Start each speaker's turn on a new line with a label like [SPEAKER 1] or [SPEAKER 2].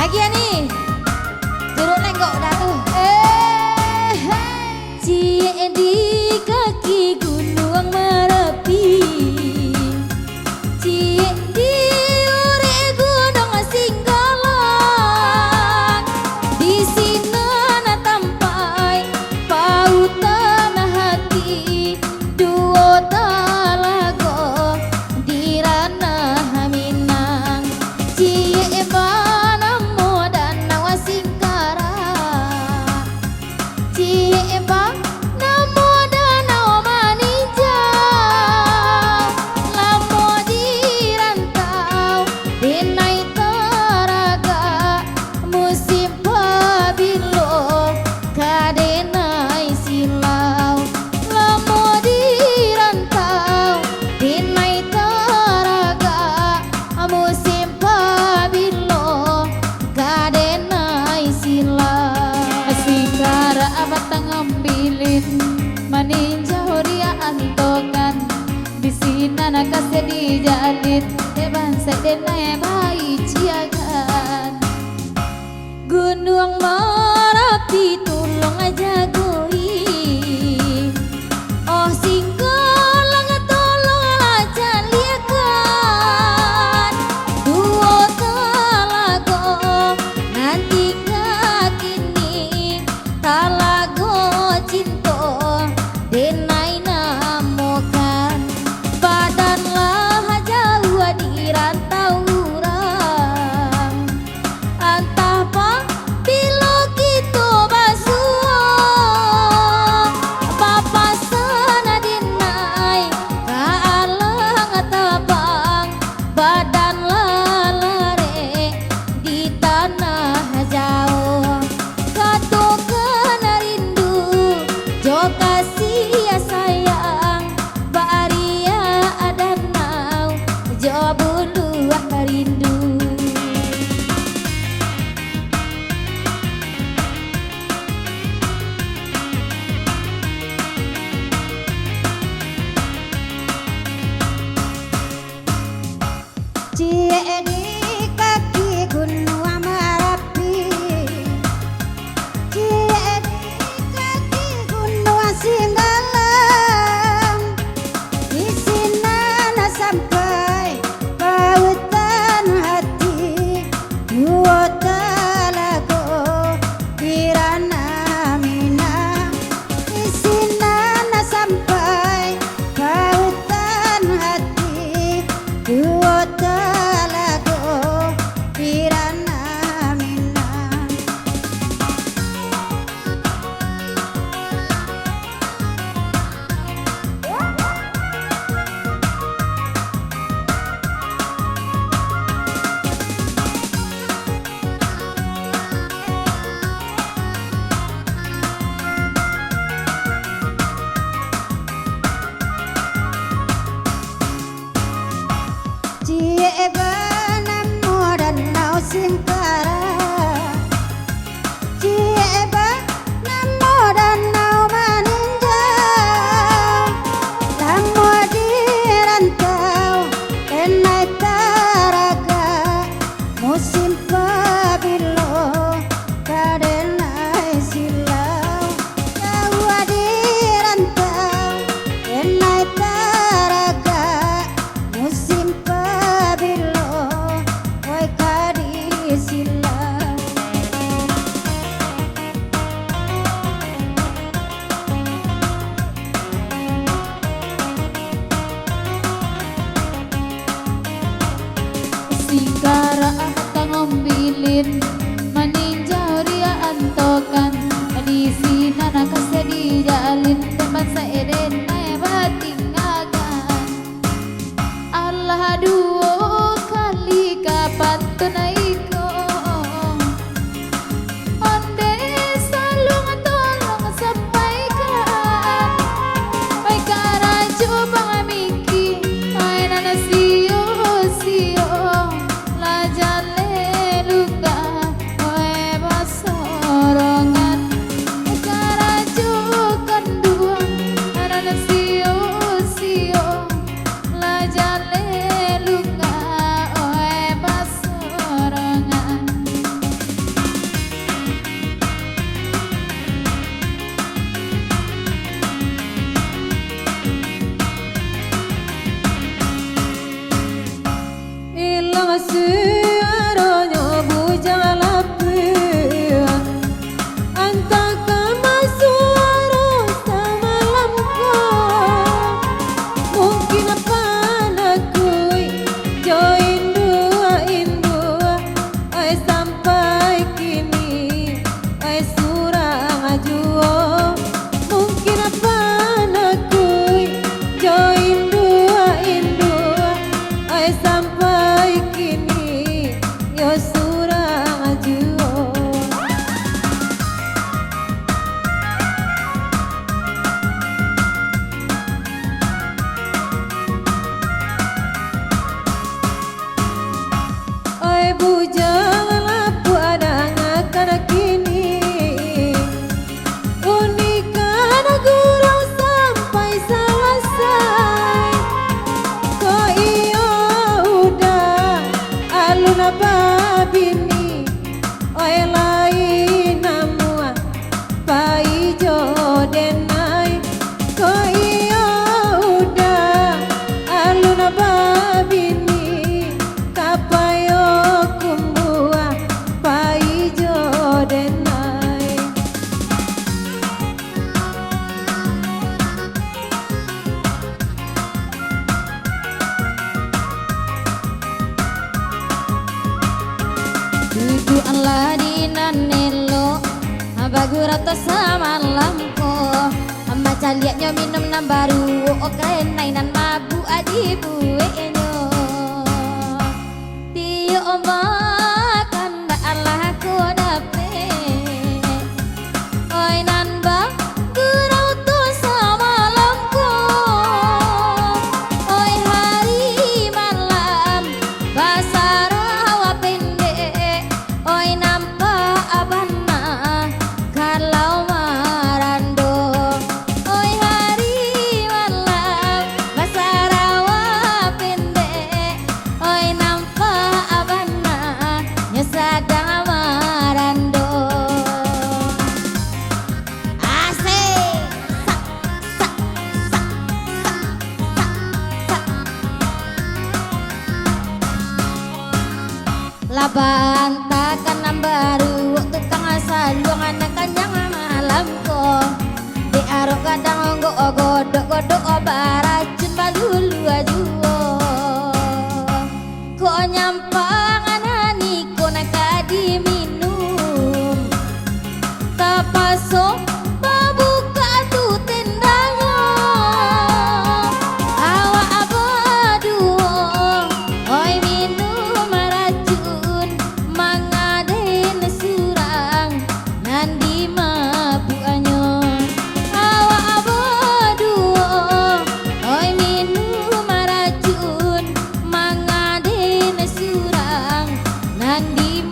[SPEAKER 1] Lagi ya nih. Turun lenggok dah tuh. Cie di kaki gunung Merapi. Cie di ure gunung Singgalang. Di sini tampai pautan hati duo talago di ranah Minang. Cie bana modan nawa singkara. Cie bana modan nawa maninjau. Lamo di rantau dinai taraga musim pabilo kadenai silau. Lamo di rantau dinai taraga musim pabilo kadenai silau. Singkara batang ngambilin maninjau dia antokan. Di sini nakase dijalin teban sedenai bayi ciagan. Gunung Merapi tulung aja goi. Oh Singgalang tolong aja liakan. Duo talago nanti kini talago cinto denai namokan. Badanlah jauh di rantau urang. Antah pa bilo gitu basuang. Papasan dinai kaalang tabang. Badanlah lare di tanah jauh. Katukan rindu jo kasih ya sayang. Baria adanau jo bulu rindu. Cie di kaki gunung Merapi. Cie di kaki gunung Singgalang. Di sini sampai pautan hati duo talago di ranah Minang. Di sini sampai pautan hati duo talago di ranah Minang. Cie bana modan nau singkara. Cie bana modan nau maninjau. Lamo di rantau enai taraga musim pabilo kadenai silau. Jauh di rantau enai taraga musim pabilo oi kadi silau. Singkara batang ngambilin
[SPEAKER 2] Oi bujang lapu ada ngakar kini unikan gurau sampai selesai. Ko iyo udah alun babini oi lain namua pai jodenai. Ko iyo udah alun babini kapayo kumbua pai jodenai. Dudu Allah dinanelo bagurata sama lamko amma caliaknya minum nan baru keren nainan mabu adibu enyo tio makan da Allah ko dape oi nan ba gurau to sama lamko oi hari malam basarawa pendek oi nampak abana kalau marando oi hari malam basarawa pendek oi nampak abana nyesada marando asik sak sak laban takkan baru tukang salung anak kanyang malam ko di arok kadang godok baracun balulu ajuo ko nyampang anani ko nakadi minum tapasok pabuka tu tendango awa abaduo oi minum racun mangaden surang nandi mabuanyo awa abaduo oi minum racun mangaden surang nandi